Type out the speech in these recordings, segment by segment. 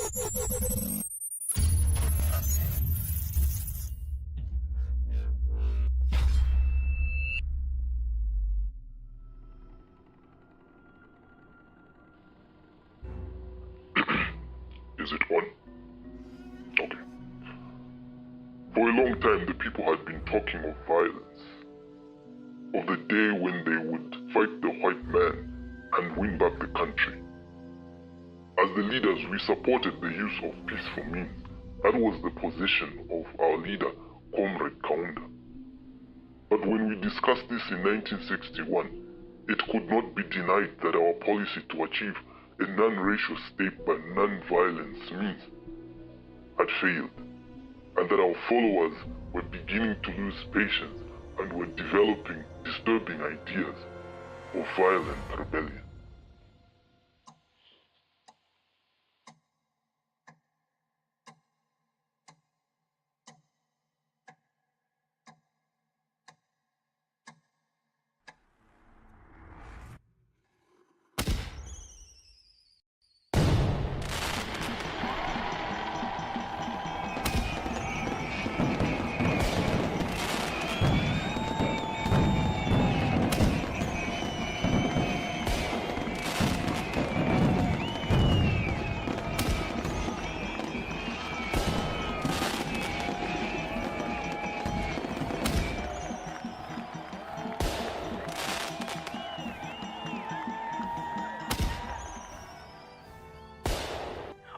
Is it on? Okay. For a long time, the people had been talking of violence, of the day when they would fight the white man and win back the country. As the leaders, we supported the use of peaceful means. That was the position of our leader, Comrade Kaunda. But when we discussed this in 1961, it could not be denied that our policy to achieve a non-racial state by non-violence means had failed, and that our followers were beginning to lose patience and were developing disturbing ideas of violent rebellion.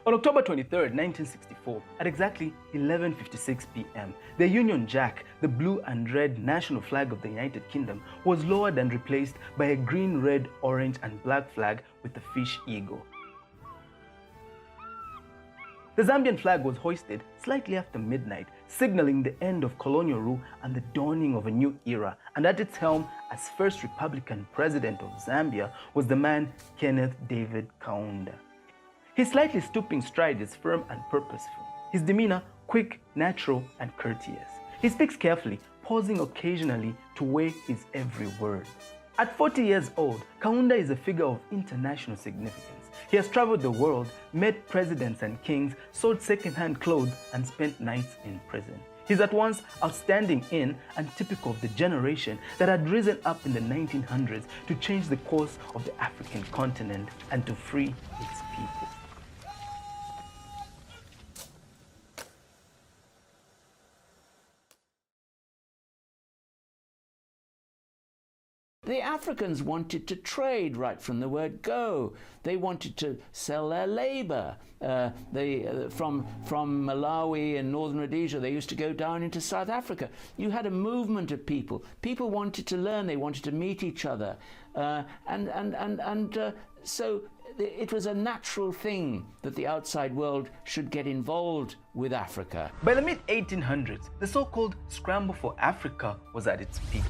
On October 23, 1964, at exactly 11:56 p.m., the Union Jack, the blue and red national flag of the United Kingdom, was lowered and replaced by a green, red, orange, and black flag with the fish eagle. The Zambian flag was hoisted slightly after midnight, signaling the end of colonial rule and the dawning of a new era, and at its helm, as first Republican president of Zambia, was the man Kenneth David Kaunda. His slightly stooping stride is firm and purposeful. His demeanor quick, natural, and courteous. He speaks carefully, pausing occasionally to weigh his every word. At 40 years old, Kaunda is a figure of international significance. He has traveled the world, met presidents and kings, sold second-hand clothes, and spent nights in prison. He's at once outstanding in and typical of the generation that had risen up in the 1900s to change the course of the African continent and to free its people. The Africans wanted to trade right from the word go. They wanted to sell their labor. From Malawi and northern Rhodesia, they used to go down into South Africa. You had a movement of people. People wanted to learn. They wanted to meet each other. So it was a natural thing that the outside world should get involved with Africa. By the mid-1800s, the so-called Scramble for Africa was at its peak.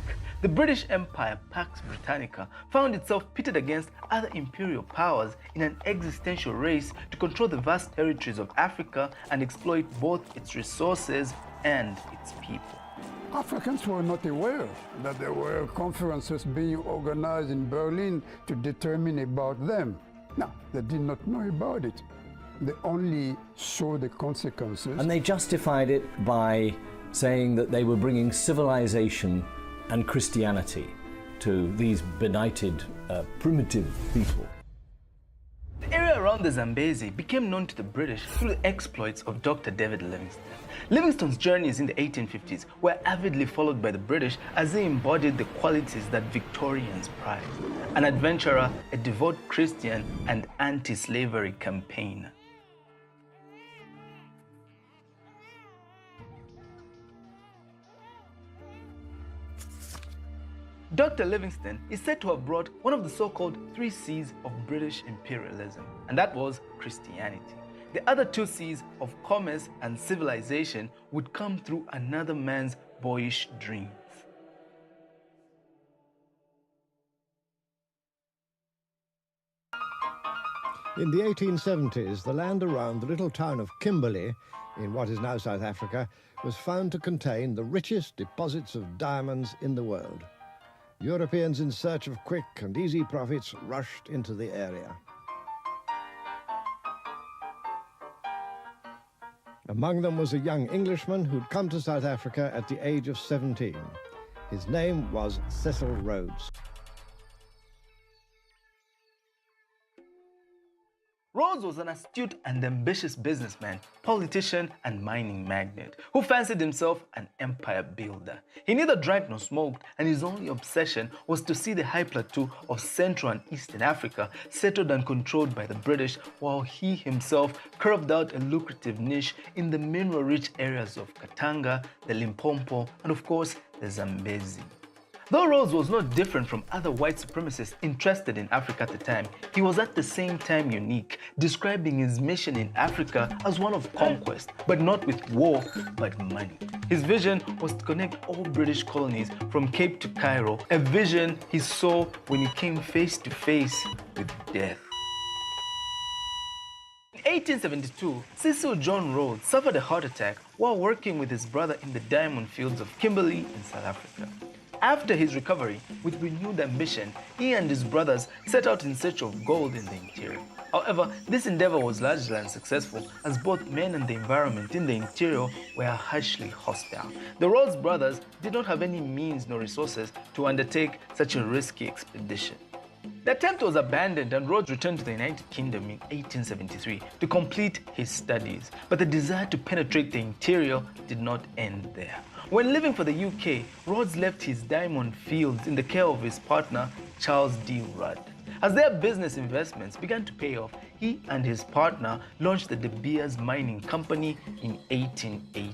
The British Empire, Pax Britannica, found itself pitted against other imperial powers in an existential race to control the vast territories of Africa and exploit both its resources and its people. Africans were not aware that there were conferences being organized in Berlin to determine about them. No, they did not know about it. They only saw the consequences. And they justified it by saying that they were bringing civilization and Christianity to these benighted, primitive people. The area around the Zambezi became known to the British through the exploits of Dr. David Livingstone. Livingstone's journeys in the 1850s were avidly followed by the British as they embodied the qualities that Victorians prized: an adventurer, a devout Christian, and anti-slavery campaigner. Dr. Livingstone is said to have brought one of the so-called 3 C's of British imperialism, and that was Christianity. The other 2 C's of commerce and civilization would come through another man's boyish dreams. In the 1870s, the land around the little town of Kimberley, in what is now South Africa, was found to contain the richest deposits of diamonds in the world. Europeans in search of quick and easy profits rushed into the area. Among them was a young Englishman who'd come to South Africa at the age of 17. His name was Cecil Rhodes. Rhodes was an astute and ambitious businessman, politician, and mining magnate who fancied himself an empire builder. He neither drank nor smoked, and his only obsession was to see the high plateau of Central and Eastern Africa settled and controlled by the British, while he himself carved out a lucrative niche in the mineral-rich areas of Katanga, the Limpopo, and of course, the Zambezi. Though Rhodes was not different from other white supremacists interested in Africa at the time, he was at the same time unique, describing his mission in Africa as one of conquest, but not with war, but money. His vision was to connect all British colonies from Cape to Cairo, a vision he saw when he came face to face with death. In 1872, Cecil John Rhodes suffered a heart attack while working with his brother in the diamond fields of Kimberley in South Africa. After his recovery, with renewed ambition, he and his brothers set out in search of gold in the interior. However, this endeavor was largely unsuccessful, as both men and the environment in the interior were harshly hostile. The Rhodes brothers did not have any means nor resources to undertake such a risky expedition. The attempt was abandoned and Rhodes returned to the United Kingdom in 1873 to complete his studies, but the desire to penetrate the interior did not end there. When leaving for the UK, Rhodes left his diamond fields in the care of his partner, Charles D. Rudd. As their business investments began to pay off, he and his partner launched the De Beers Mining Company in 1880.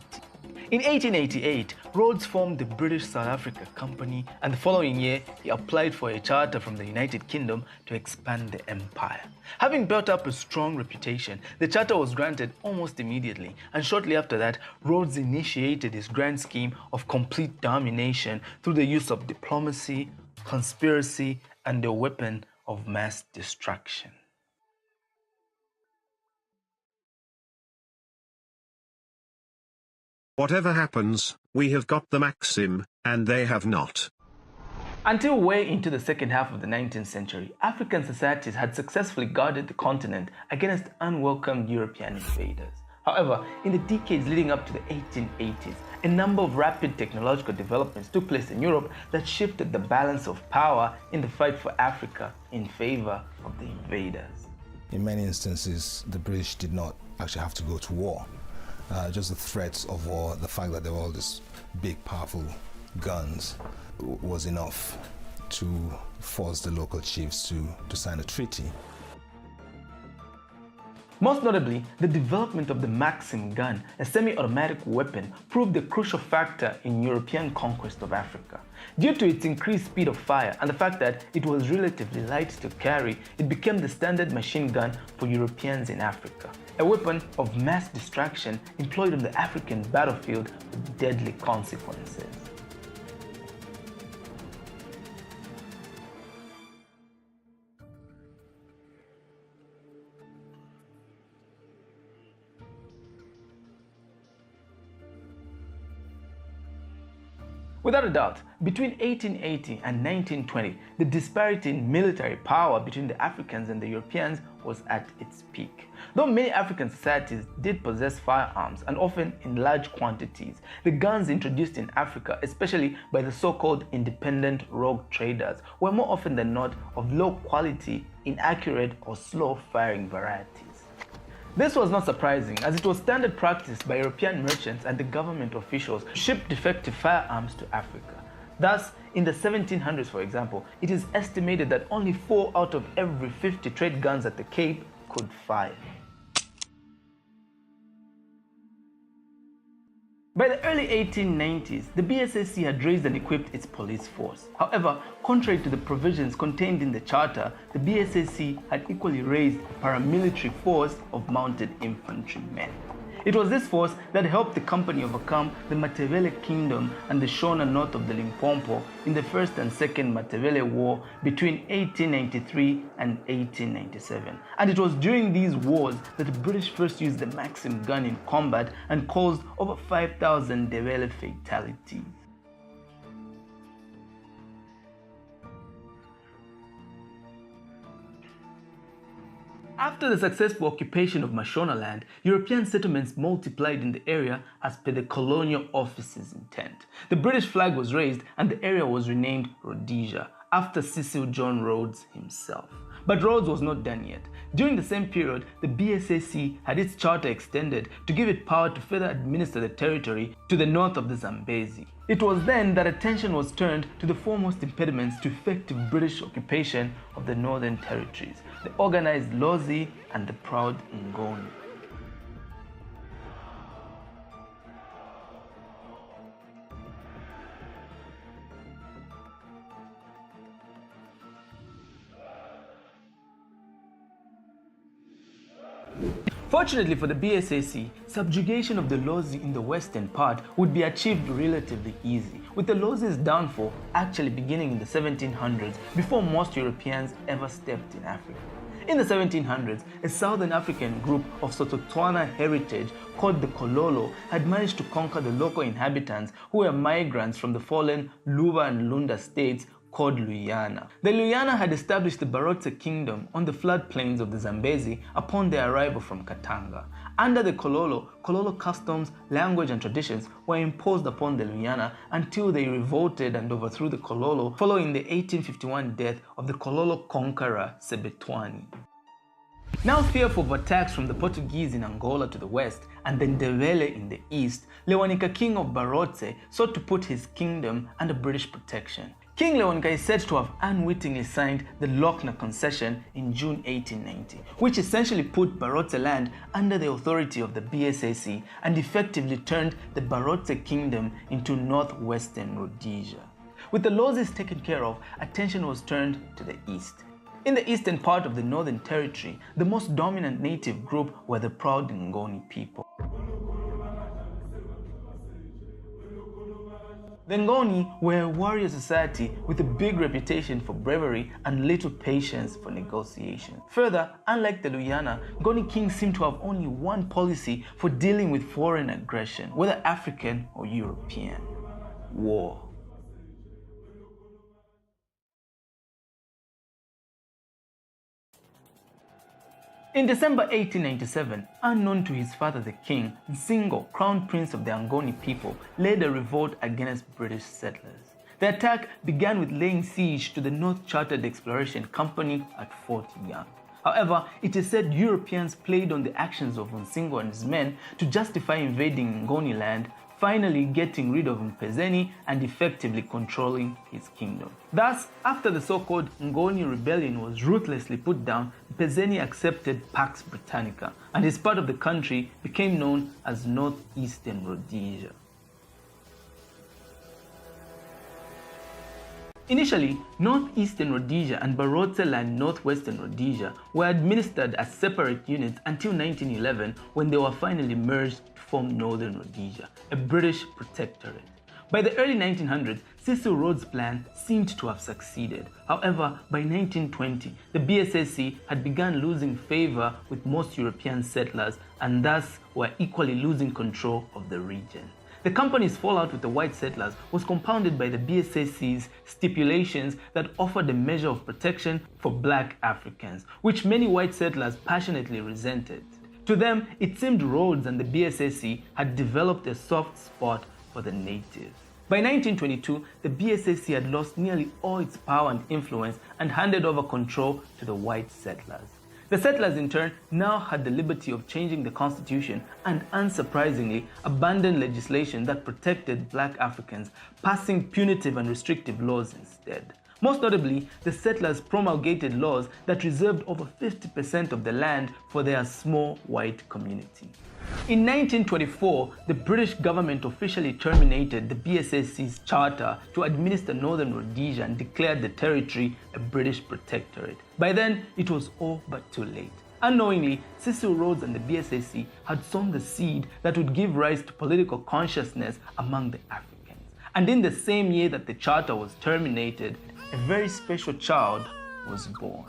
In 1888, Rhodes formed the British South Africa Company, and the following year, he applied for a charter from the United Kingdom to expand the empire. Having built up a strong reputation, the charter was granted almost immediately, and shortly after that, Rhodes initiated his grand scheme of complete domination through the use of diplomacy, conspiracy, and the weapon of mass destruction. Whatever happens, we have got the Maxim, and they have not. Until way into the second half of the 19th century, African societies had successfully guarded the continent against unwelcome European invaders. However, in the decades leading up to the 1880s, a number of rapid technological developments took place in Europe that shifted the balance of power in the fight for Africa in favor of the invaders. In many instances, the British did not actually have to go to war. Just the threats of war, the fact that there were all these big, powerful guns was enough to force the local chiefs to sign a treaty. Most notably, the development of the Maxim gun, a semi-automatic weapon, proved a crucial factor in European conquest of Africa. Due to its increased speed of fire and the fact that it was relatively light to carry, it became the standard machine gun for Europeans in Africa, a weapon of mass destruction employed on the African battlefield with deadly consequences. Without a doubt, between 1880 and 1920, the disparity in military power between the Africans and the Europeans was at its peak. Though many African societies did possess firearms, and often in large quantities, the guns introduced in Africa, especially by the so-called independent rogue traders, were more often than not of low quality, inaccurate, or slow-firing varieties. This was not surprising, as it was standard practice by European merchants and the government officials to ship defective firearms to Africa. Thus, in the 1700s, for example, it is estimated that only 4 out of every 50 trade guns at the Cape could fire. By the early 1890s, the BSAC had raised and equipped its police force. However, contrary to the provisions contained in the charter, the BSAC had equally raised a paramilitary force of mounted infantrymen. It was this force that helped the company overcome the Matabele Kingdom and the Shona north of the Limpopo in the First and Second Matabele War between 1893 and 1897. And it was during these wars that the British first used the Maxim gun in combat and caused over 5,000 Ndebele fatalities. After the successful occupation of Mashonaland, European settlements multiplied in the area as per the colonial officer's intent. The British flag was raised and the area was renamed Rhodesia, after Cecil John Rhodes himself. But Rhodes was not done yet. During the same period, the BSAC had its charter extended to give it power to further administer the territory to the north of the Zambezi. It was then that attention was turned to the foremost impediments to effective British occupation of the Northern Territories, the organized Lozi and the proud Ngoni. Fortunately for the BSAC, subjugation of the Lozi in the western part would be achieved relatively easy, with the Lozi's downfall actually beginning in the 1700s before most Europeans ever stepped in Africa. In the 1700s, a Southern African group of Sototwana heritage called the Kololo had managed to conquer the local inhabitants who were migrants from the fallen Luba and Lunda states called Luyana. The Luyana had established the Barotse kingdom on the floodplains of the Zambezi upon their arrival from Katanga. Under the Kololo, Kololo customs, language and traditions were imposed upon the Luyana until they revolted and overthrew the Kololo following the 1851 death of the Kololo conqueror Sebetwani. Now fearful of attacks from the Portuguese in Angola to the west and the Ndebele in the east, Lewanika, king of Barotse, sought to put his kingdom under British protection. King Lewanika is said to have unwittingly signed the Lochner Concession in June 1890, which essentially put Barotse land under the authority of the BSAC and effectively turned the Barotse kingdom into northwestern Rhodesia. With the Lozis taken care of, attention was turned to the east. In the eastern part of the Northern Territory, the most dominant native group were the proud Ngoni people. The Ngoni were a warrior society with a big reputation for bravery and little patience for negotiation. Further, unlike the Luyana, Ngoni kings seem to have only one policy for dealing with foreign aggression, whether African or European: war. In December 1897, unknown to his father the king, Nsingo, crown prince of the Ngoni people, led a revolt against British settlers. The attack began with laying siege to the North Chartered Exploration Company at Fort Young. However, it is said Europeans played on the actions of Nsingo and his men to justify invading Ngoni land, finally getting rid of Mpezeni and effectively controlling his kingdom. Thus, after the so-called Ngoni rebellion was ruthlessly put down, Mpezeni accepted Pax Britannica, and his part of the country became known as Northeastern Rhodesia. Initially, Northeastern Rhodesia and Barotse land Northwestern Rhodesia were administered as separate units until 1911, when they were finally merged to form Northern Rhodesia, a British protectorate. By the early 1900s, Cecil Rhodes' plan seemed to have succeeded. However, by 1920, the BSAC had begun losing favor with most European settlers and thus were equally losing control of the region. The company's fallout with the white settlers was compounded by the BSAC's stipulations that offered a measure of protection for black Africans, which many white settlers passionately resented. To them, it seemed Rhodes and the BSAC had developed a soft spot for the natives. By 1922, the BSAC had lost nearly all its power and influence and handed over control to the white settlers. The settlers in turn now had the liberty of changing the constitution and, unsurprisingly, abandoned legislation that protected black Africans, passing punitive and restrictive laws instead. Most notably, the settlers promulgated laws that reserved over 50% of the land for their small white community. In 1924, the British government officially terminated the BSAC's charter to administer Northern Rhodesia and declared the territory a British protectorate. By then, it was all but too late. Unknowingly, Cecil Rhodes and the BSAC had sown the seed that would give rise to political consciousness among the Africans. And in the same year that the charter was terminated, a very special child was born.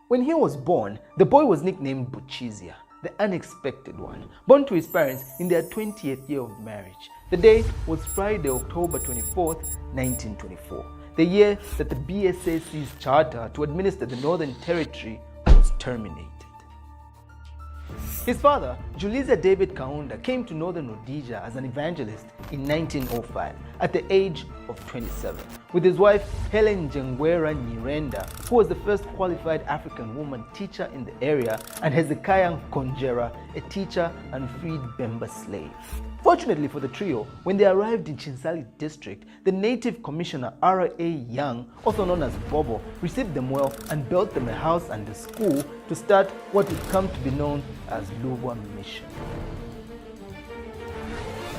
When he was born, the boy was nicknamed Buchizia. the unexpected one, born to his parents in their 20th year of marriage. The day was Friday, October 24th, 1924, the year that the BSAC's charter to administer the Northern Territory was terminated. His father, Juliza David Kaunda, came to Northern Rhodesia as an evangelist in 1905 at the age of 27, with his wife Helen Jengwera Nyirenda, who was the first qualified African woman teacher in the area, and Hezekiah Konjera, a teacher and freed Bemba slave. Fortunately for the trio, when they arrived in Chinsali district, the native commissioner R.A. Young, also known as Bobo, received them well and built them a house and a school to start what would come to be known as Lubwa Mission.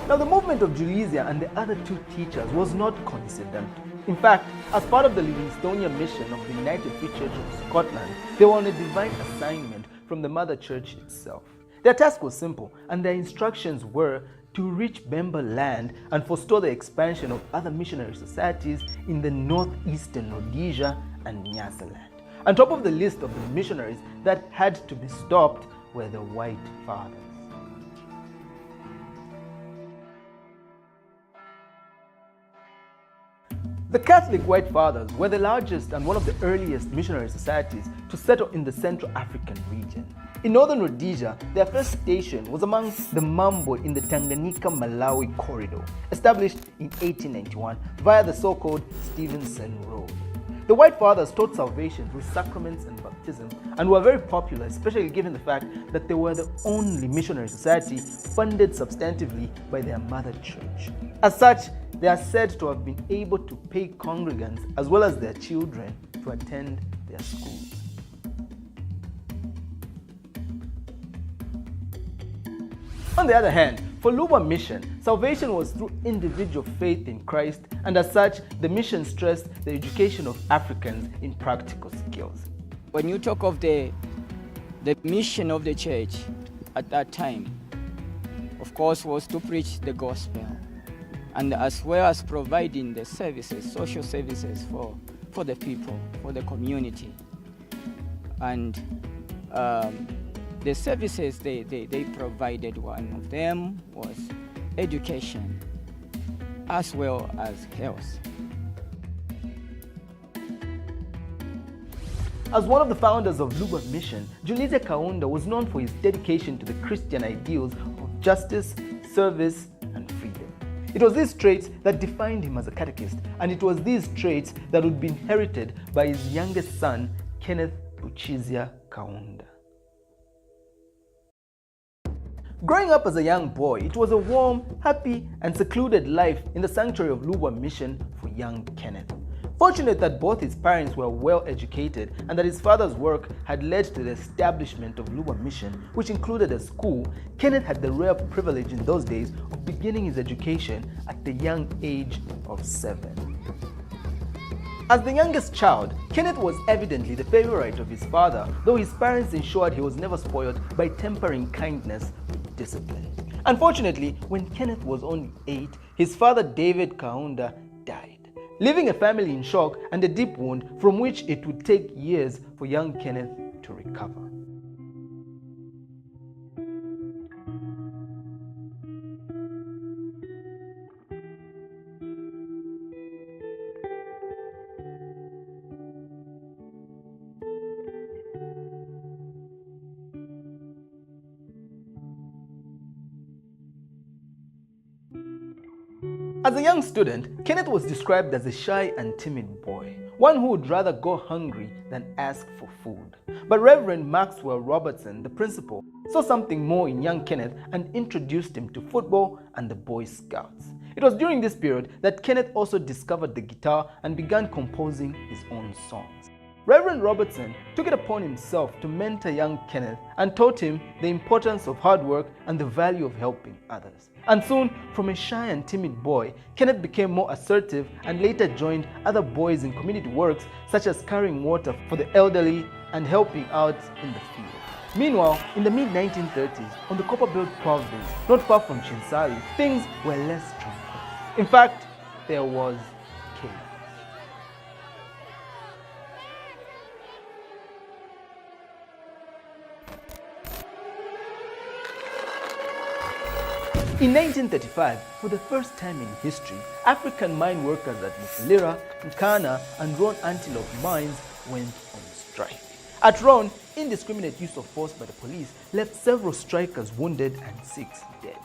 Now, the movement of Juliza and the other two teachers was not coincidental. In fact, as part of the Livingstonia mission of the United Free Church of Scotland, they were on a divine assignment from the Mother Church itself. Their task was simple, and their instructions were to reach Bemba land and forestall the expansion of other missionary societies in the northeastern Rhodesia and Nyasaland. On top of the list of the missionaries that had to be stopped were the White Fathers. The Catholic White Fathers were the largest and one of the earliest missionary societies to settle in the Central African region. In northern Rhodesia, their first station was among the Mambo in the Tanganyika-Malawi corridor, established in 1891 via the so-called Stevenson Road. The White Fathers taught salvation through sacraments and baptism and were very popular, especially given the fact that they were the only missionary society funded substantively by their mother church. As such, they are said to have been able to pay congregants as well as their children to attend their schools. On the other hand, for Lubwa Mission, salvation was through individual faith in Christ, and as such, the mission stressed the education of Africans in practical skills. When you talk of the mission of the church at that time, of course, was to preach the gospel, and as well as providing the services, social services for the people, for the community. And the services they provided, one of them was education as well as health. As one of the founders of Lubwa Mission, Juliza Kaunda was known for his dedication to the Christian ideals of justice, service, and freedom. It was these traits that defined him as a catechist, and it was these traits that would be inherited by his youngest son, Kenneth Buchizia Kaunda. Growing up as a young boy, it was a warm, happy, and secluded life in the sanctuary of Lubwa Mission for young Kenneth. Fortunate that both his parents were well educated and that his father's work had led to the establishment of Lubwa Mission, which included a school, Kenneth had the rare privilege in those days of beginning his education at the young age of 7. As the youngest child, Kenneth was evidently the favorite of his father, though his parents ensured he was never spoiled by tempering kindness with discipline. Unfortunately, when Kenneth was only 8, his father David Kaunda died, leaving a family in shock and a deep wound from which it would take years for young Kenneth to recover. As a young student, Kenneth was described as a shy and timid boy, one who would rather go hungry than ask for food. But Reverend Maxwell Robertson, the principal, saw something more in young Kenneth and introduced him to football and the Boy Scouts. It was during this period that Kenneth also discovered the guitar and began composing his own songs. Reverend Robertson took it upon himself to mentor young Kenneth and taught him the importance of hard work and the value of helping others. And soon, from a shy and timid boy, Kenneth became more assertive and later joined other boys in community works such as carrying water for the elderly and helping out in the field. Meanwhile, in the mid-1930s, on the Copperbelt province, not far from Chinsali, things were less tranquil. In fact, there was chaos. In 1935, for the first time in history, African mine workers at Mufulira, Nkana, and Ron Antelope mines went on strike. At Ron, indiscriminate use of force by the police left several strikers wounded and 6 dead.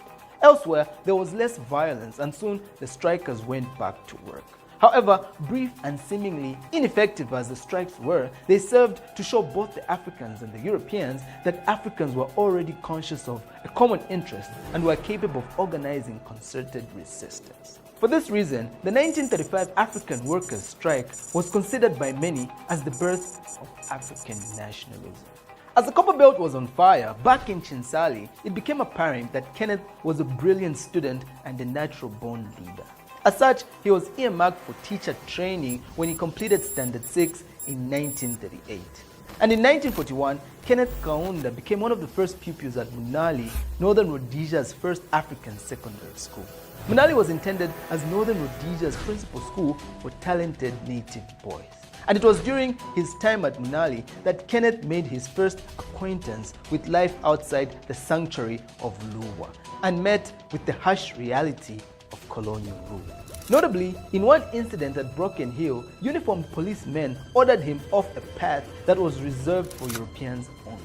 Elsewhere, there was less violence and soon the strikers went back to work. However, brief and seemingly ineffective as the strikes were, they served to show both the Africans and the Europeans that Africans were already conscious of a common interest and were capable of organizing concerted resistance. For this reason, the 1935 African workers' strike was considered by many as the birth of African nationalism. As the copper belt was on fire back in Chinsali, it became apparent that Kenneth was a brilliant student and a natural-born leader. As such, he was earmarked for teacher training when he completed Standard 6 in 1938. And in 1941, Kenneth Kaunda became one of the first pupils at Munali, Northern Rhodesia's first African secondary school. Munali was intended as Northern Rhodesia's principal school for talented native boys. And it was during his time at Munali that Kenneth made his first acquaintance with life outside the sanctuary of Luwa and met with the harsh reality of colonial rule. Notably, in one incident at Broken Hill, uniformed policemen ordered him off a path that was reserved for Europeans only.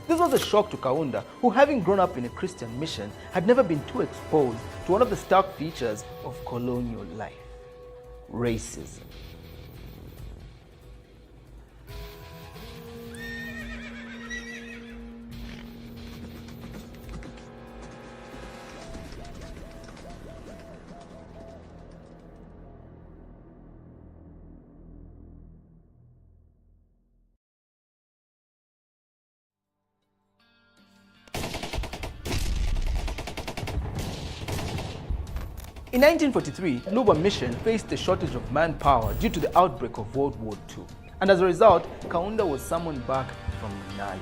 This was a shock to Kaunda, who, having grown up in a Christian mission, had never been too exposed to one of the stark features of colonial life: racism. In 1943, Luba Mission faced a shortage of manpower due to the outbreak of World War II, and as a result, Kaunda was summoned back from Munali.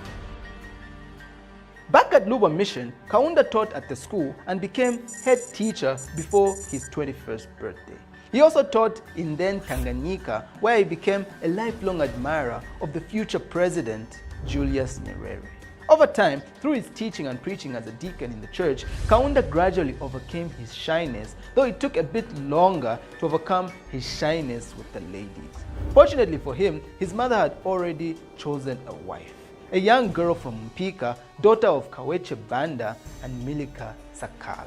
Back at Luba Mission, Kaunda taught at the school and became head teacher before his 21st birthday. He also taught in then Tanganyika, where he became a lifelong admirer of the future president, Julius Nyerere. Over time, through his teaching and preaching as a deacon in the church, Kaunda gradually overcame his shyness, though it took a bit longer to overcome his shyness with the ladies. Fortunately for him, his mother had already chosen a wife, a young girl from Mpika, daughter of Kaweche Banda and Milika Sakala.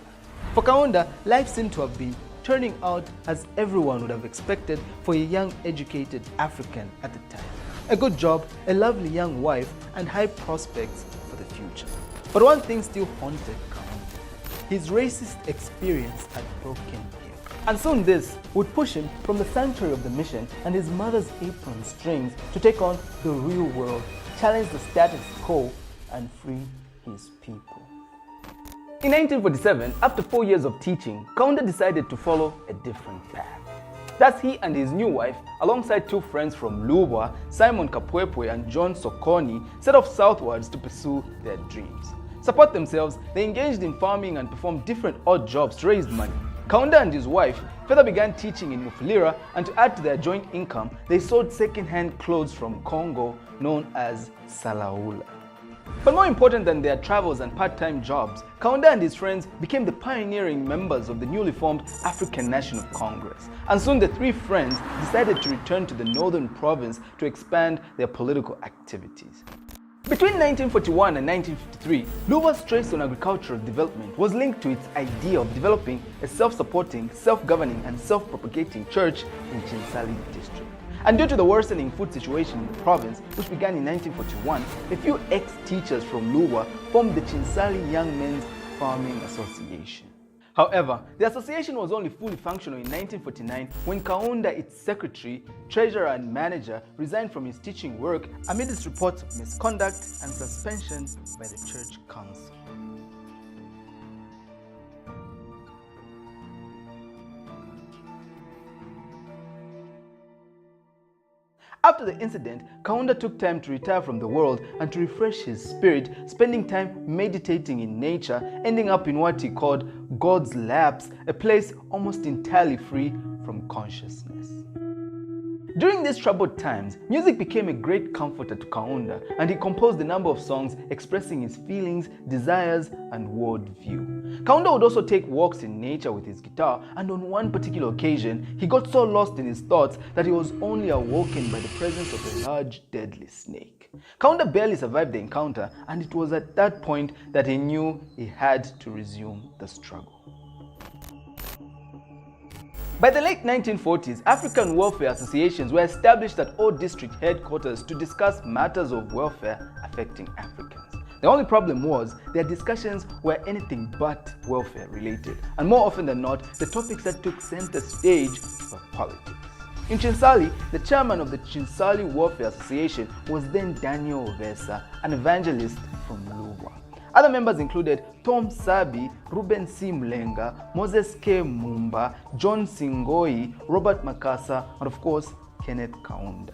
For Kaunda, life seemed to have been turning out as everyone would have expected for a young educated African at the time. A good job, a lovely young wife, and high prospects for the future. But one thing still haunted Kaunda: his racist experience at Broken Hill. And soon this would push him from the sanctuary of the mission and his mother's apron strings to take on the real world, challenge the status quo, and free his people. In 1947, after 4 years of teaching, Kaunda decided to follow a different path. Thus, he and his new wife, alongside 2 friends from Lubwa, Simon Kapwepwe and John Sokoni, set off southwards to pursue their dreams. Support themselves, they engaged in farming and performed different odd jobs to raise money. Kaunda and his wife further began teaching in Mufulira, and to add to their joint income, they sold second-hand clothes from Congo known as Salaula. But more important than their travels and part-time jobs, Kaunda and his friends became the pioneering members of the newly formed African National Congress. And soon the 3 friends decided to return to the northern province to expand their political activities. Between 1941 and 1953, Luwa's trace on agricultural development was linked to its idea of developing a self-supporting, self-governing and self-propagating church in Chinsali district. And due to the worsening food situation in the province, which began in 1941, a few ex-teachers from Luwa formed the Chinsali Young Men's Farming Association. However, the association was only fully functional in 1949 when Kaunda, its secretary, treasurer and manager, resigned from his teaching work amidst reports of misconduct and suspension by the church council. After the incident, Kaunda took time to retire from the world and to refresh his spirit, spending time meditating in nature, ending up in what he called God's laps, a place almost entirely free from consciousness. During these troubled times, music became a great comforter to Kaunda, and he composed a number of songs expressing his feelings, desires, and worldview. Kaunda would also take walks in nature with his guitar, and on one particular occasion, he got so lost in his thoughts that he was only awoken by the presence of a large, deadly snake. Kaunda barely survived the encounter, and it was at that point that he knew he had to resume the struggle. By the late 1940s, African welfare associations were established at all district headquarters to discuss matters of welfare affecting Africans. The only problem was their discussions were anything but welfare related, and more often than not, the topics that took center stage were politics. In Chinsali, the chairman of the Chinsali Welfare Association was then Daniel Ovesa, an evangelist from Lubwa. Other members included Tom Sabi, Ruben C. Mlenga, Moses K. Mumba, John Singoi, Robert Makasa, and of course, Kenneth Kaunda.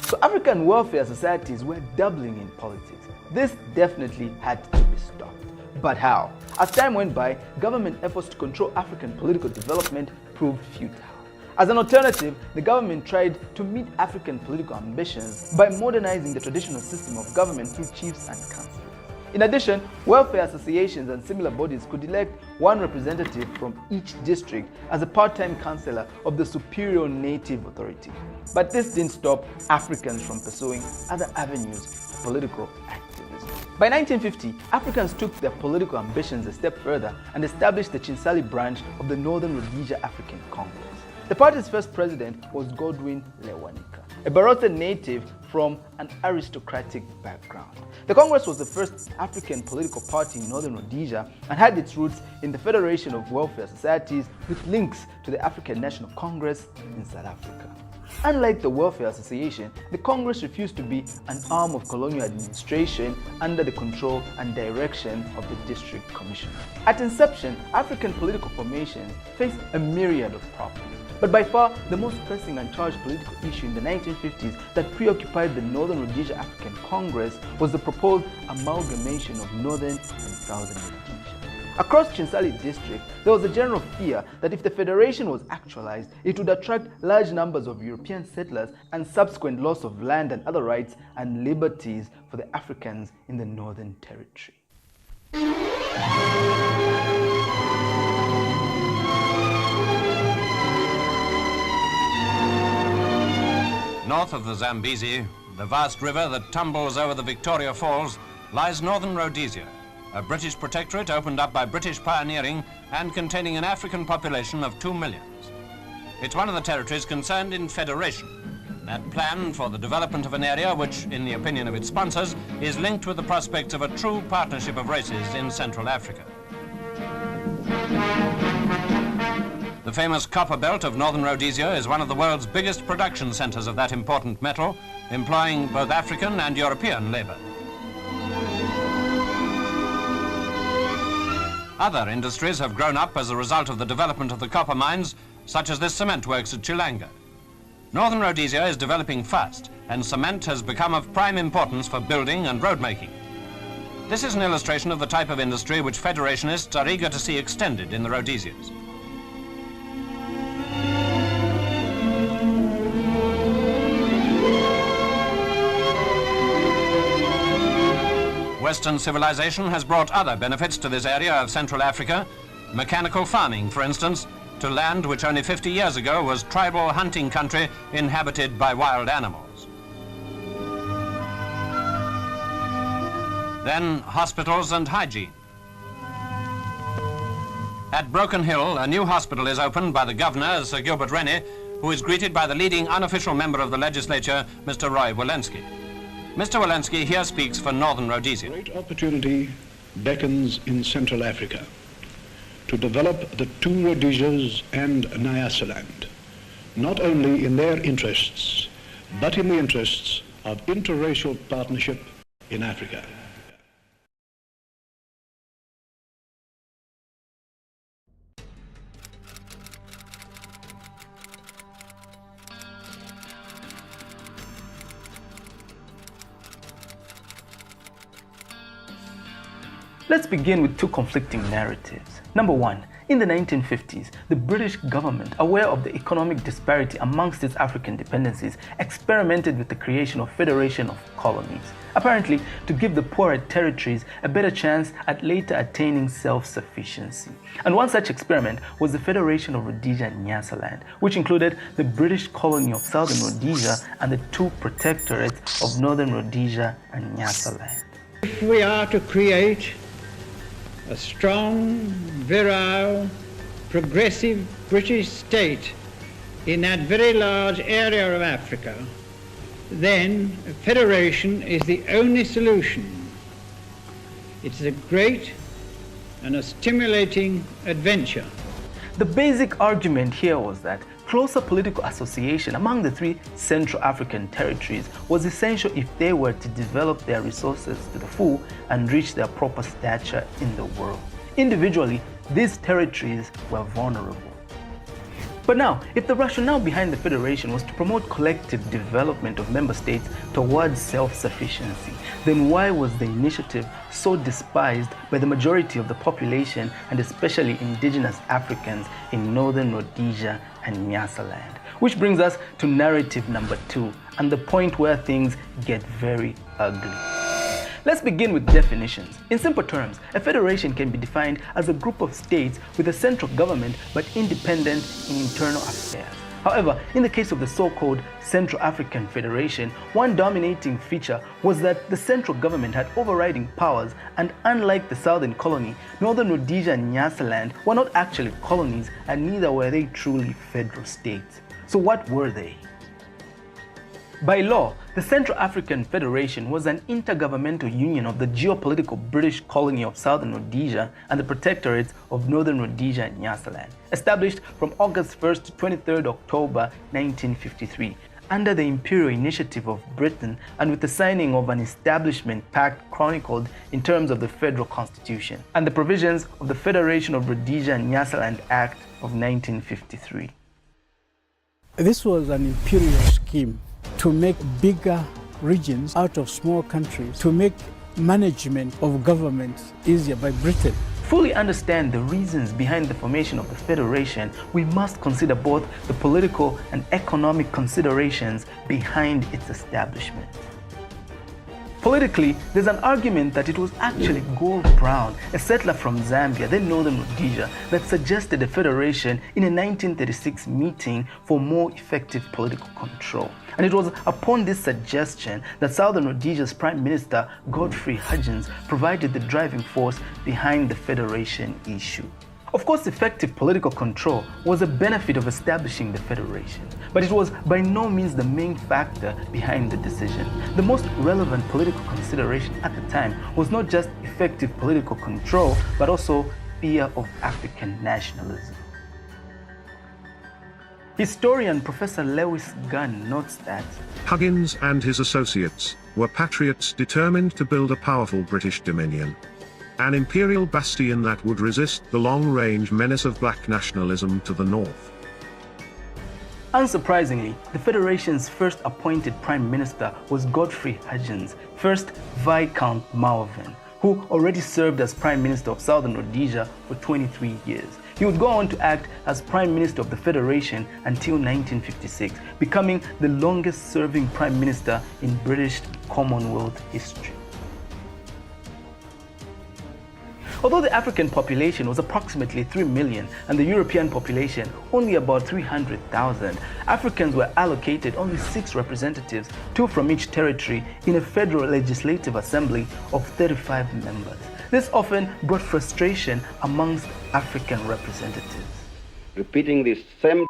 So African welfare societies were doubling in politics. This definitely had to be stopped. But how? As time went by, government efforts to control African political development proved futile. As an alternative, the government tried to meet African political ambitions by modernizing the traditional system of government through chiefs and councils. In addition, welfare associations and similar bodies could elect one representative from each district as a part-time councillor of the superior native authority. But this didn't stop Africans from pursuing other avenues of political activism. By 1950, Africans took their political ambitions a step further and established the Chinsali branch of the Northern Rhodesia African Congress. The party's first president was Godwin Lewanika, a Barotse native from an aristocratic background. The Congress was the first African political party in Northern Rhodesia and had its roots in the Federation of Welfare Societies with links to the African National Congress in South Africa. Unlike the Welfare Association, the Congress refused to be an arm of colonial administration under the control and direction of the District Commissioner. At inception, African political formations faced a myriad of problems. But by far, the most pressing and charged political issue in the 1950s that preoccupied the Northern Rhodesia African Congress was the proposed amalgamation of Northern and Southern Rhodesia. Across Chinsali district, there was a general fear that if the federation was actualized, it would attract large numbers of European settlers and subsequent loss of land and other rights and liberties for the Africans in the Northern Territory. North of the Zambezi, the vast river that tumbles over the Victoria Falls, lies Northern Rhodesia, a British protectorate opened up by British pioneering and containing an African population of 2 millions. It's one of the territories concerned in federation, that plan for the development of an area which, in the opinion of its sponsors, is linked with the prospects of a true partnership of races in Central Africa. The famous copper belt of Northern Rhodesia is one of the world's biggest production centers of that important metal, employing both African and European labor. Other industries have grown up as a result of the development of the copper mines, such as this cement works at Chilanga. Northern Rhodesia is developing fast, and cement has become of prime importance for building and road making. This is an illustration of the type of industry which federationists are eager to see extended in the Rhodesias. Western civilization has brought other benefits to this area of Central Africa, mechanical farming, for instance, to land which only 50 years ago was tribal hunting country inhabited by wild animals. Then hospitals and hygiene. At Broken Hill, a new hospital is opened by the governor, Sir Gilbert Rennie, who is greeted by the leading unofficial member of the legislature, Mr. Roy Walensky. Mr. Walensky here speaks for Northern Rhodesia. Great opportunity beckons in Central Africa to develop the two Rhodesias and Nyasaland, not only in their interests, but in the interests of interracial partnership in Africa. Let's begin with two conflicting narratives. Number one, In the 1950s, the British government, aware of the economic disparity amongst its African dependencies, experimented with the creation of Federation of Colonies, apparently to give the poorer territories a better chance at later attaining self-sufficiency. And one such experiment was the Federation of Rhodesia and Nyasaland, which included the British colony of Southern Rhodesia and the two protectorates of Northern Rhodesia and Nyasaland. If we are to create a strong, virile, progressive British state in that very large area of Africa, then a federation is the only solution. It's a great and a stimulating adventure. The basic argument here was that closer political association among the three Central African territories was essential if they were to develop their resources to the full and reach their proper stature in the world. Individually, these territories were vulnerable. But now, if the rationale behind the Federation was to promote collective development of member states towards self-sufficiency, then why was the initiative so despised by the majority of the population and especially indigenous Africans in Northern Rhodesia and Nyasaland? Which brings us to narrative number 2 and the point where things get very ugly. Let's begin with definitions. In simple terms, a federation can be defined as a group of states with a central government but independent in internal affairs. However, in the case of the so-called Central African Federation, one dominating feature was that the central government had overriding powers, and unlike the southern colony, Northern Rhodesia and Nyasaland were not actually colonies, and neither were they truly federal states. So what were they? By law, the Central African Federation was an intergovernmental union of the geopolitical British colony of Southern Rhodesia and the protectorates of Northern Rhodesia and Nyasaland, established from August 1st to 23rd October 1953, under the imperial initiative of Britain and with the signing of an establishment pact chronicled in terms of the federal constitution and the provisions of the Federation of Rhodesia and Nyasaland Act of 1953. This was an imperial scheme to make bigger regions out of small countries, to make management of governments easier by Britain. Fully understand the reasons behind the formation of the Federation, we must consider both the political and economic considerations behind its establishment. Politically, there's an argument that it was actually Gold Brown, a settler from Zambia, then Northern Rhodesia, that suggested a federation in a 1936 meeting for more effective political control. And it was upon this suggestion that Southern Rhodesia's Prime Minister, Godfrey Hudgens, provided the driving force behind the federation issue. Of course, effective political control was a benefit of establishing the federation, but it was by no means the main factor behind the decision. The most relevant political consideration at the time was not just effective political control, but also fear of African nationalism. Historian Professor Lewis Gunn notes that Huggins and his associates were patriots determined to build a powerful British dominion. An imperial bastion that would resist the long-range menace of black nationalism to the north. Unsurprisingly, the Federation's first appointed Prime Minister was Godfrey Hudgens, first Viscount Malvern, who already served as Prime Minister of Southern Rhodesia for 23 years. He would go on to act as Prime Minister of the Federation until 1956, becoming the longest-serving Prime Minister in British Commonwealth history. Although the African population was approximately 3 million and the European population only about 300,000, Africans were allocated only 6 representatives, 2 from each territory, in a federal legislative assembly of 35 members. This often brought frustration amongst African representatives. Repeating the same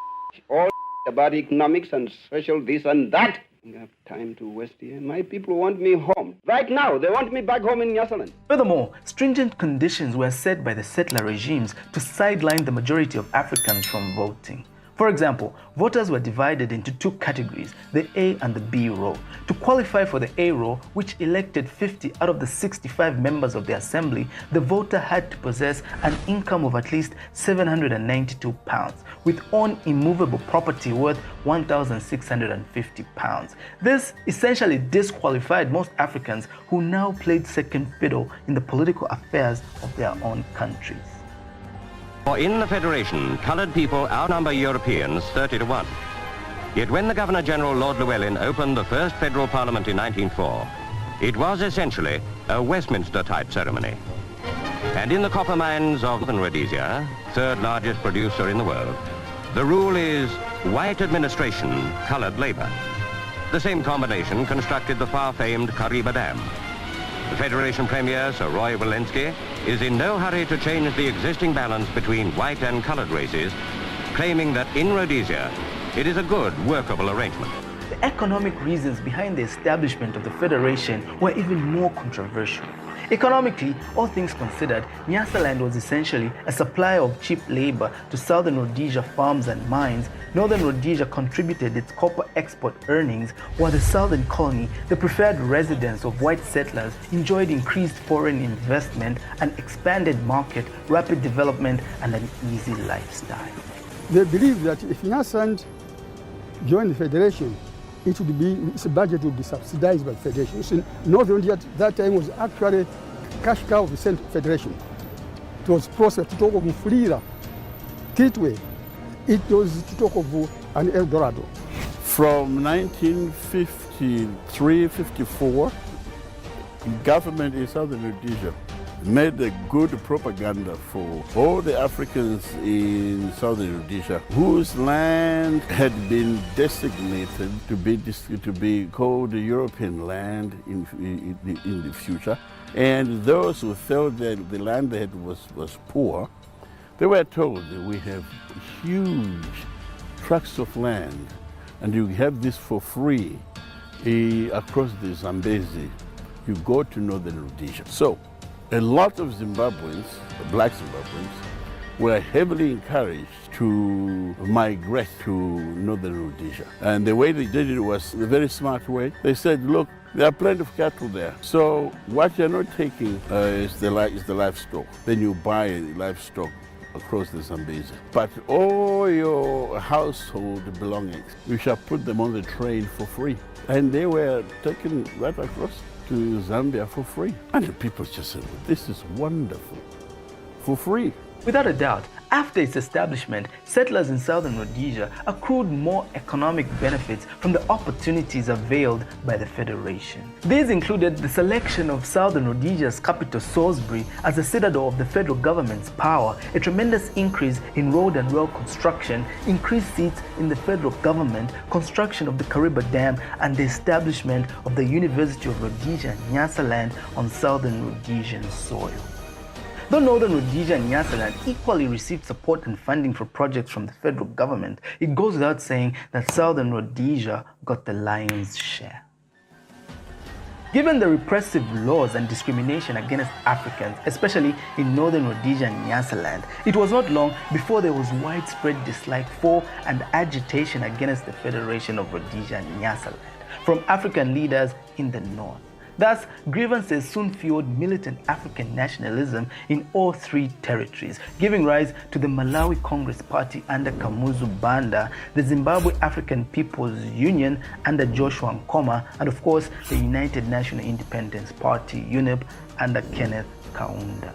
all about economics and social this and that. I have time to waste here. My people want me home. Right now, they want me back home in Nyasaland. Furthermore, stringent conditions were set by the settler regimes to sideline the majority of Africans from voting. For example, voters were divided into 2 categories, the A and the B row. To qualify for the A row, which elected 50 out of the 65 members of the assembly, the voter had to possess an income of at least £792, with own immovable property worth £1,650. This essentially disqualified most Africans who now played second fiddle in the political affairs of their own countries. For in the Federation, coloured people outnumber Europeans 30-1. Yet when the Governor-General Lord Llewellyn opened the first federal parliament in 1904, it was essentially a Westminster-type ceremony. And in the copper mines of Northern Rhodesia, third largest producer in the world, the rule is white administration, coloured labour. The same combination constructed the far-famed Kariba Dam. The Federation Premier, Sir Roy Walensky, is in no hurry to change the existing balance between white and coloured races, claiming that in Rhodesia, it is a good, workable arrangement. The economic reasons behind the establishment of the Federation were even more controversial. Economically, all things considered, Nyasaland was essentially a supplier of cheap labor to Southern Rhodesia farms and mines. Northern Rhodesia contributed its copper export earnings, while the southern colony, the preferred residence of white settlers, enjoyed increased foreign investment, an expanded market, rapid development, and an easy lifestyle. They believe that if Nyasaland joined the Federation, its budget would be subsidized by the Federation. So Northern Rhodesia at that time was actually cash cow of the Federation. It was processed to talk of Mfulira, Kitwe. It was to talk of an El Dorado. From 1953-54, government in Southern Rhodesia made a good propaganda for all the Africans in Southern Rhodesia whose land had been designated to be called European land in the future. And those who felt that the land they had was poor, they were told that we have huge tracts of land and you have this for free across the Zambezi. You go to Northern Rhodesia. So, a lot of Zimbabweans, black Zimbabweans, were heavily encouraged to migrate to Northern Rhodesia. And the way they did it was a very smart way. They said, look, there are plenty of cattle there. So what you're not taking is the livestock. Then you buy livestock across the Zambezi. But all your household belongings, you shall put them on the train for free. And they were taken right across to Zambia for free. And the people just said, well, this is wonderful, for free. Without a doubt, after its establishment, settlers in Southern Rhodesia accrued more economic benefits from the opportunities availed by the Federation. These included the selection of Southern Rhodesia's capital Salisbury as the citadel of the federal government's power, a tremendous increase in road and rail construction, increased seats in the federal government, construction of the Kariba Dam, and the establishment of the University of Rhodesia and Nyasaland on Southern Rhodesian soil. Though Northern Rhodesia and Nyasaland equally received support and funding for projects from the federal government, it goes without saying that Southern Rhodesia got the lion's share. Given the repressive laws and discrimination against Africans, especially in Northern Rhodesia and Nyasaland, it was not long before there was widespread dislike for and agitation against the Federation of Rhodesia and Nyasaland from African leaders in the north. Thus, grievances soon fueled militant African nationalism in all three territories, giving rise to the Malawi Congress Party under Kamuzu Banda, the Zimbabwe African People's Union under Joshua Nkoma, and of course the United National Independence Party, UNIP, under Kenneth Kaunda.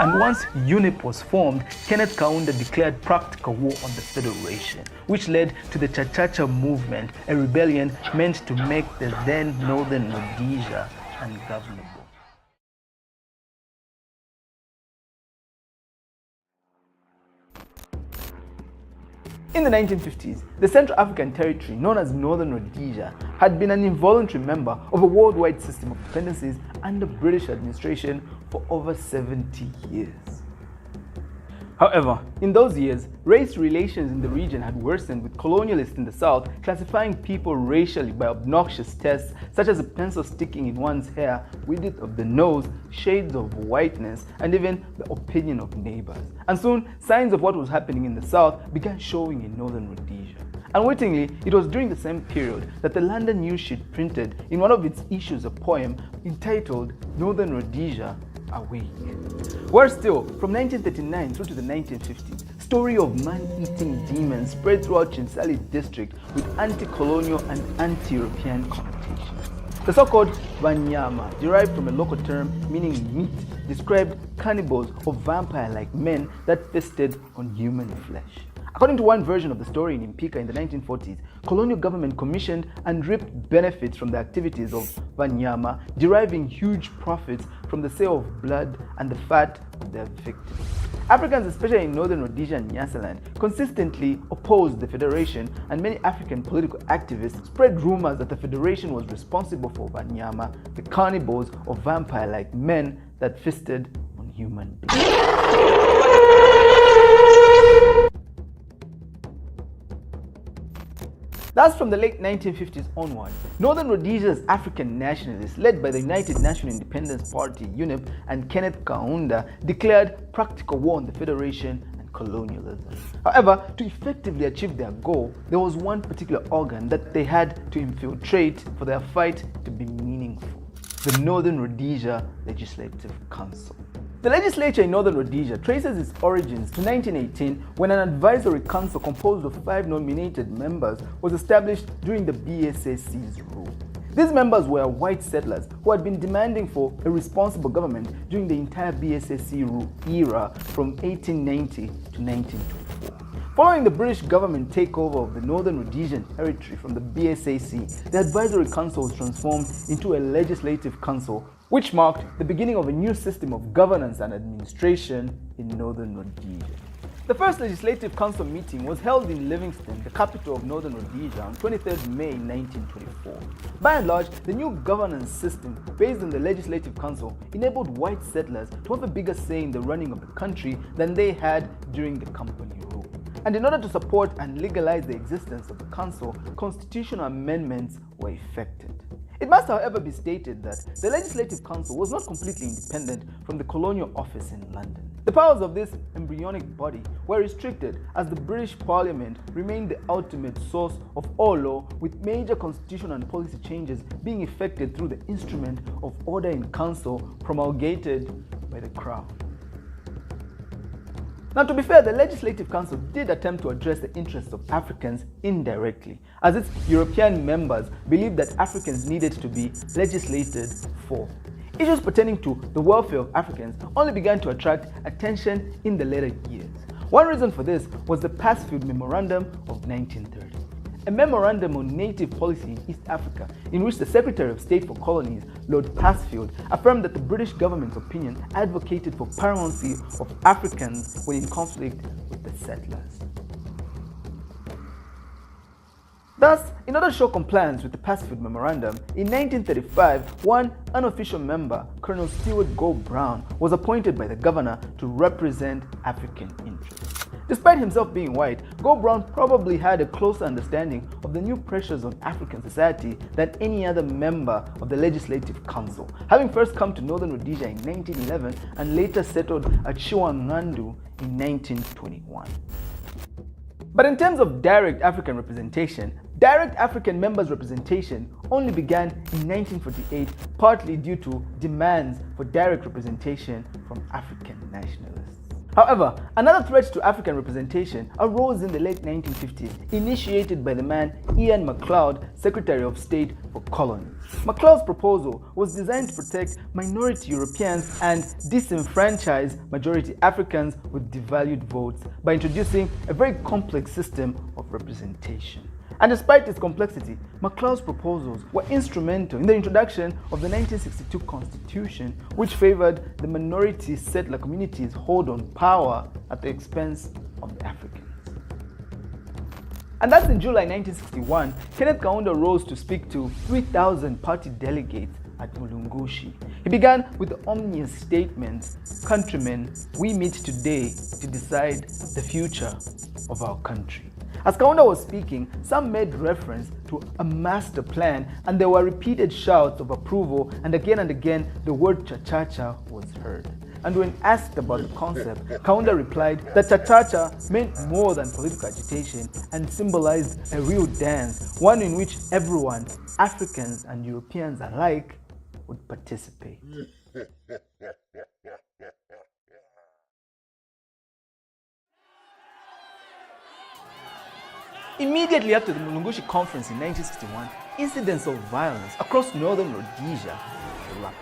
And once UNIP was formed, Kenneth Kaunda declared practical war on the Federation, which led to the Chachacha movement, a rebellion meant to make the then Northern Rhodesia ungovernable. In the 1950s, the Central African Territory, known as Northern Rhodesia, had been an involuntary member of a worldwide system of dependencies under British administration for over 70 years. However, in those years, race relations in the region had worsened, with colonialists in the south classifying people racially by obnoxious tests such as a pencil sticking in one's hair, width of the nose, shades of whiteness, and even the opinion of neighbors. And soon, signs of what was happening in the south began showing in Northern Rhodesia. Unwittingly, it was during the same period that the London News Sheet printed in one of its issues a poem entitled Northern Rhodesia Awake. Worse still, from 1939 through to the 1950s, story of man-eating demons spread throughout Chinsali district with anti-colonial and anti-European connotations. The so-called Vanyama, derived from a local term meaning meat, described cannibals or vampire-like men that feasted on human flesh. According to one version of the story in Impika in the 1940s, colonial government commissioned and reaped benefits from the activities of Vanyama, deriving huge profits from the sale of blood and the fat of their victims. Africans, especially in northern Rhodesia and Nyasaland, consistently opposed the Federation, and many African political activists spread rumors that the Federation was responsible for Vanyama, the cannibals or vampire-like men that feasted on human beings. Thus, from the late 1950s onward, Northern Rhodesia's African nationalists, led by the United National Independence Party (UNIP) and Kenneth Kaunda, declared practical war on the Federation and colonialism. However, to effectively achieve their goal, there was one particular organ that they had to infiltrate for their fight to be meaningful: the Northern Rhodesia Legislative Council. The legislature in Northern Rhodesia traces its origins to 1918, when an advisory council composed of 5 nominated members was established during the BSAC's rule. These members were white settlers who had been demanding for a responsible government during the entire BSAC rule era from 1890 to 1924. Following the British government takeover of the Northern Rhodesian Territory from the BSAC, the Advisory Council was transformed into a Legislative Council, which marked the beginning of a new system of governance and administration in Northern Rhodesia. The first Legislative Council meeting was held in Livingstone, the capital of Northern Rhodesia, on 23rd May 1924. By and large, the new governance system based on the Legislative Council enabled white settlers to have a bigger say in the running of the country than they had during the company rule. And in order to support and legalize the existence of the council, constitutional amendments were effected. It must, however, be stated that the Legislative Council was not completely independent from the Colonial Office in London. The powers of this embryonic body were restricted, as the British Parliament remained the ultimate source of all law, with major constitutional and policy changes being effected through the instrument of Order in Council promulgated by the Crown. Now, to be fair, the Legislative Council did attempt to address the interests of Africans indirectly, as its European members believed that Africans needed to be legislated for. Issues pertaining to the welfare of Africans only began to attract attention in the later years. One reason for this was the Passfield Memorandum of 1930, a memorandum on native policy in East Africa, in which the Secretary of State for Colonies, Lord Passfield, affirmed that the British government's opinion advocated for paramountcy of Africans when in conflict with the settlers. Thus, in order to show compliance with the Passfield Memorandum, in 1935, one unofficial member, Colonel Stewart Gough Brown, was appointed by the governor to represent African interests. Despite himself being white, Gough Brown probably had a closer understanding of the new pressures on African society than any other member of the Legislative Council, having first come to Northern Rhodesia in 1911 and later settled at Chiwangandu in 1921. But in terms of direct African representation, direct African members' representation only began in 1948, partly due to demands for direct representation from African nationalists. However, another threat to African representation arose in the late 1950s, initiated by the man Ian MacLeod, Secretary of State for Colonies. MacLeod's proposal was designed to protect minority Europeans and disenfranchise majority Africans with devalued votes by introducing a very complex system of representation. And despite its complexity, MacLeod's proposals were instrumental in the introduction of the 1962 Constitution, which favored the minority settler communities' hold on power at the expense of the Africans. And thus in July 1961, Kenneth Kaunda rose to speak to 3,000 party delegates at Mulungushi. He began with the ominous statement, "Countrymen, we meet today to decide the future of our country." As Kaunda was speaking, some made reference to a master plan, and there were repeated shouts of approval, and again the word cha-cha-cha was heard. And when asked about the concept, Kaunda replied that cha-cha-cha meant more than political agitation and symbolized a real dance, one in which everyone, Africans and Europeans alike, would participate. Immediately after the Mulungushi Conference in 1961, incidents of violence across northern Rhodesia erupted.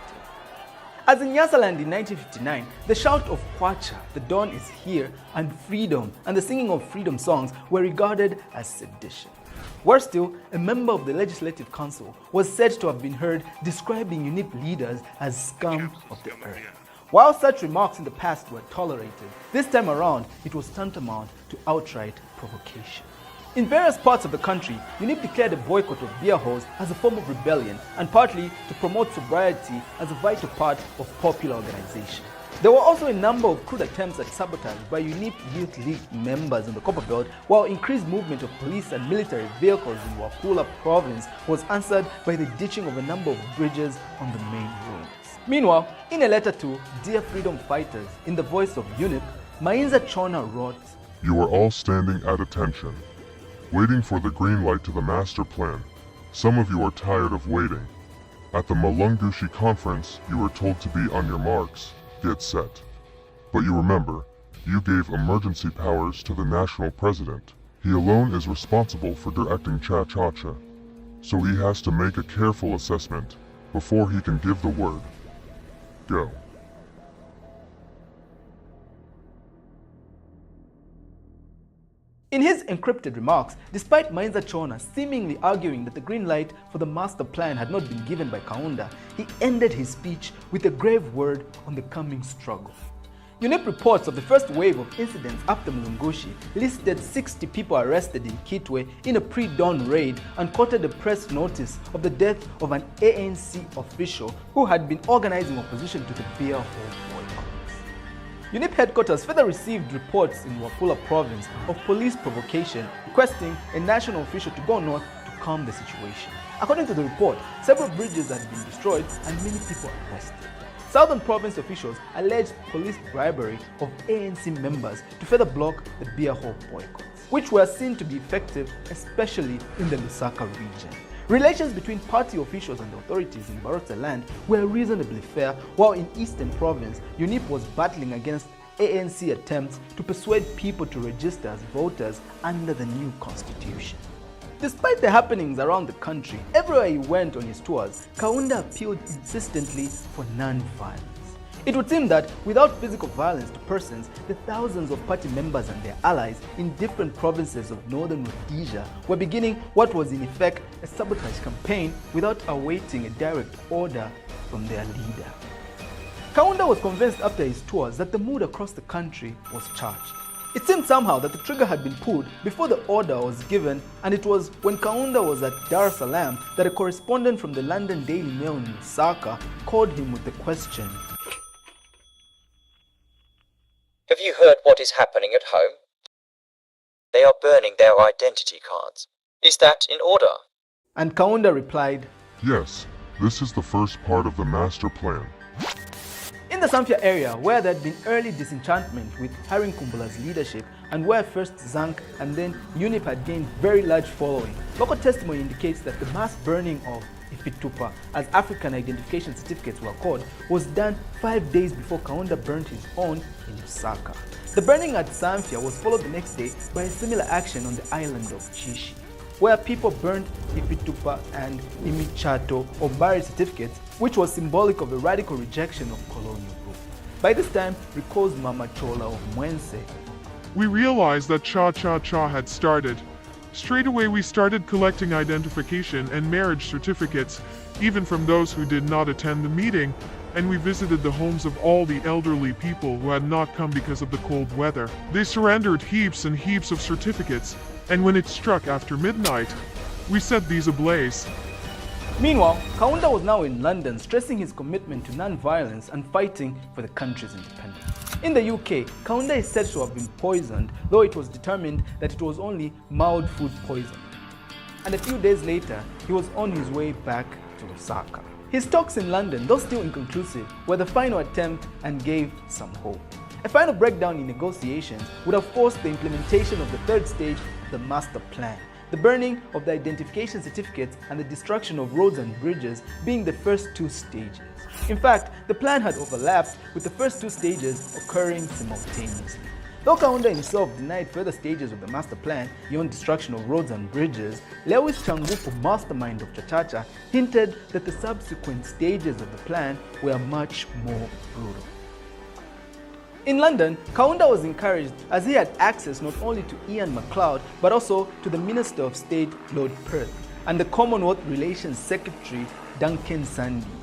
As in Nyasaland in 1959, the shout of Kwacha, the dawn is here, and freedom, and the singing of freedom songs were regarded as sedition. Worse still, a member of the Legislative Council was said to have been heard describing UNIP leaders as scum of the earth. While such remarks in the past were tolerated, this time around it was tantamount to outright provocation. In various parts of the country, UNIP declared a boycott of beer halls as a form of rebellion and partly to promote sobriety as a vital part of popular organization. There were also a number of crude attempts at sabotage by UNIP Youth League members in the Copperbelt, while increased movement of police and military vehicles in Wapula province was answered by the ditching of a number of bridges on the main roads. Meanwhile, in a letter to Dear Freedom Fighters, in the voice of UNIP, Mainza Chona wrote, "You are all standing at attention, waiting for the green light to the master plan. Some of you are tired of waiting. At the Mulungushi Conference, you were told to be on your marks, get set. But you remember, you gave emergency powers to the national president. He alone is responsible for directing Cha-Cha-Cha. So he has to make a careful assessment before he can give the word. Go." In his encrypted remarks, despite Mainza Chona seemingly arguing that the green light for the master plan had not been given by Kaunda, he ended his speech with a grave word on the coming struggle. UNIP reports of the first wave of incidents after Mulungushi listed 60 people arrested in Kitwe in a pre-dawn raid and quoted a press notice of the death of an ANC official who had been organizing opposition to the beer hall boycott. UNIP headquarters further received reports in Wapula province of police provocation requesting a national official to go north to calm the situation. According to the report, several bridges had been destroyed and many people arrested. Southern province officials alleged police bribery of ANC members to further block the beer hall boycotts, which were seen to be effective, especially in the Lusaka region. Relations between party officials and the authorities in Barotse land were reasonably fair, while in Eastern Province, UNIP was battling against ANC attempts to persuade people to register as voters under the new constitution. Despite the happenings around the country, everywhere he went on his tours, Kaunda appealed insistently for non-violence. It would seem that without physical violence to persons, the thousands of party members and their allies in different provinces of northern Rhodesia were beginning what was in effect a sabotage campaign without awaiting a direct order from their leader. Kaunda was convinced after his tours that the mood across the country was charged. It seemed somehow that the trigger had been pulled before the order was given, and it was when Kaunda was at Dar es Salaam that a correspondent from the London Daily Mail in Lusaka called him with the question, "Have you heard what is happening at home? They are burning their identity cards. Is that in order?" And Kaunda replied, "Yes, this is the first part of the master plan." In the Samfya area, where there had been early disenchantment with Haring Kumbula's leadership and where first Zank and then UNIP had gained very large following, local testimony indicates that the mass burning of Ifitupa, as African identification certificates were called, was done 5 days before Kaunda burnt his own in Lusaka. The burning at Samfya was followed the next day by a similar action on the island of Chishi, where people burned Ifitupa and Imichato or Bari certificates, which was symbolic of a radical rejection of colonial rule. By this time, recalls Mama Chola of Mwense, "We realized that Cha-Cha-Cha had started. Straight away we started collecting identification and marriage certificates, even from those who did not attend the meeting, and we visited the homes of all the elderly people who had not come because of the cold weather. They surrendered heaps and heaps of certificates, and when it struck after midnight, we set these ablaze." Meanwhile, Kaunda was now in London, stressing his commitment to non-violence and fighting for the country's independence. In the UK, Kaunda is said to have been poisoned, though it was determined that it was only mild food poison. And a few days later, he was on his way back to Lusaka. His talks in London, though still inconclusive, were the final attempt and gave some hope. A final breakdown in negotiations would have forced the implementation of the third stage of the master plan, the burning of the identification certificates and the destruction of roads and bridges being the first two stages. In fact, the plan had overlapped, with the first two stages occurring simultaneously. Though Kaunda himself denied further stages of the master plan beyond destruction of roads and bridges, Lewis Changufu, mastermind of Chachacha, hinted that the subsequent stages of the plan were much more brutal. In London, Kaunda was encouraged as he had access not only to Ian MacLeod but also to the Minister of State Lord Perth and the Commonwealth Relations Secretary Duncan Sandys.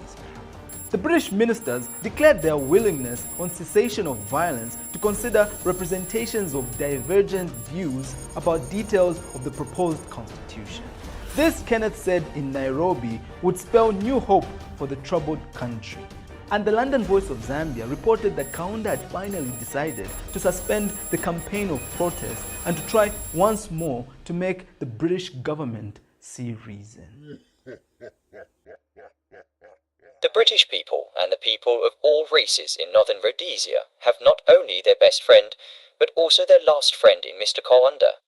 The British ministers declared their willingness on cessation of violence to consider representations of divergent views about details of the proposed constitution. This, Kenneth said in Nairobi, would spell new hope for the troubled country. And the London Voice of Zambia reported that Kaunda had finally decided to suspend the campaign of protest and to try once more to make the British government see reason. The British people and the people of all races in northern Rhodesia have not only their best friend, but also their last friend in Mr. Kaunda.